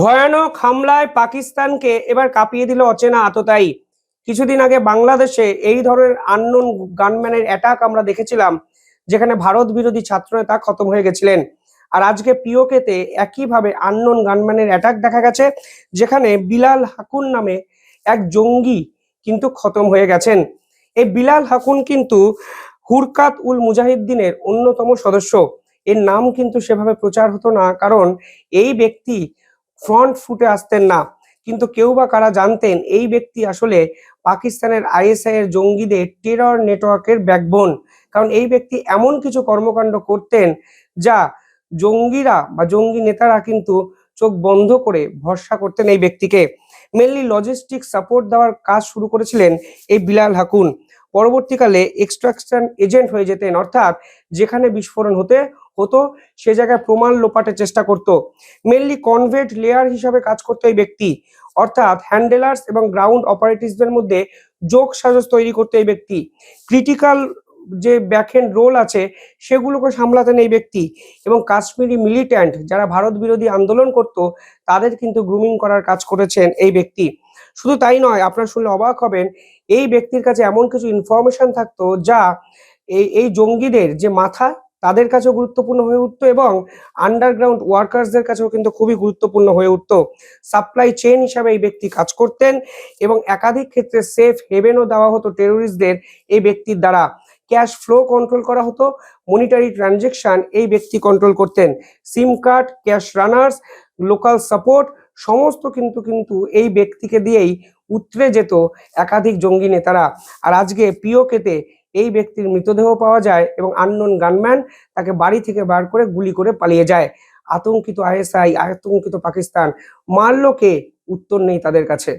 ভয়ানক হামলায় পাকিস্তানকে এবার কাঁপিয়ে দিল অচেনা আততায়ী। কিছুদিন আগে বাংলাদেশে এই ধরনের আননোন গানম্যানের অ্যাটাক আমরা দেখেছিলাম, যেখানে ভারত বিরোধী ছাত্রনেতা খতম হয়ে গেছিলেন। আর আজকে পিওকেতে একইভাবে আননোন গানম্যানের অ্যাটাক দেখা গেছে, যেখানে বিলাল হাকুন নামে এক জঙ্গি কিন্তু খতম হয়ে গেছেন। এই বিলাল হাকুন কিন্তু হুরকাত উল মুজাহিদ্দিনের অন্যতম সদস্য। এর নাম কিন্তু সেভাবে প্রচার হতো না, কারণ এই ব্যক্তি ফ্রন্ট ফুটে আসতেন না। কিন্তু কেউ বা কারা জানতেন এই ব্যক্তি আসলে পাকিস্তানের আইএসআই এর জঙ্গিদের টেরর নেটওয়ার্কের ব্যাকবোন। কারণ এই ব্যক্তি এমন কিছু কর্মকাণ্ড করতেন যা জঙ্গিরা বা জঙ্গি নেতারা কিন্তু চোখ বন্ধ করে ভরসা করতেন এই ব্যক্তিকে। মেনলি লজিস্টিক সাপোর্ট দেওয়ার কাজ শুরু করেছিলেন এই বিলাল হাকুন। পরবর্তীকালে এক্সট্রাকশন এজেন্ট হয়ে যেতেন, অর্থাৎ যেখানে বিস্ফোরণ হতো সে জায়গায় প্রমাণ লোপাটের চেষ্টা করত। মেনলি কনভেট লেয়ার হিসাবে কাজ করতো এই ব্যক্তি, অর্থাৎ হ্যান্ডেলার্স এবং গ্রাউন্ড অপারেটিভসদের মধ্যে যোগ সাজস তৈরি করতো এই ব্যক্তি। ক্রিটিক্যাল যে ব্যাকহ্যান্ড রোল আছে সেগুলোকে সামলাতেন এই ব্যক্তি, এবং কাশ্মীরি মিলিট্যান্ট যারা ভারত বিরোধী আন্দোলন করত তাদের কিন্তু গ্রুমিং করার কাজ করেছেন এই ব্যক্তি। শুধু তাই নয়, আপনারা শুনলে অবাক হবেন, এই ব্যক্তির কাছে এমন কিছু ইনফরমেশন থাকতো যা এই জঙ্গিদের যে মাথা তাদের কাছেও গুরুত্বপূর্ণ হয়ে উঠতো, এবং আন্ডারগ্রাউন্ড ওয়ার্কার্সদের কাছেও কিন্তু খুবই গুরুত্বপূর্ণ হয়ে উঠতো। সাপ্লাই চেইন হিসাবে এই ব্যক্তি কাজ করতেন, এবং একাধিক ক্ষেত্রে সেফ হেভেনও দেওয়া হতো টেরোরিস্টদের এই ব্যক্তির দ্বারা। ক্যাশ ফ্লো কন্ট্রোল করা হতো, মনিটারি ট্রানজেকশন এই ব্যক্তি কন্ট্রোল করতেন। সিম card, cash runners, local support সমস্ত কিন্তু কিন্তু এই ব্যক্তিকে দিয়েই উতরে যেত একাধিক জঙ্গি নেতারা। আর আজকে পিওকেতে এই ব্যক্তির মৃতদেহ পাওয়া যায়, এবং আননোন গানম্যান তাকে বাড়ি থেকে বার করে গুলি করে পালিয়ে যায়। আতঙ্কিত আইএসআই, আতঙ্কিত পাকিস্তান, মারলো কে? উত্তর নেই তাদের কাছে।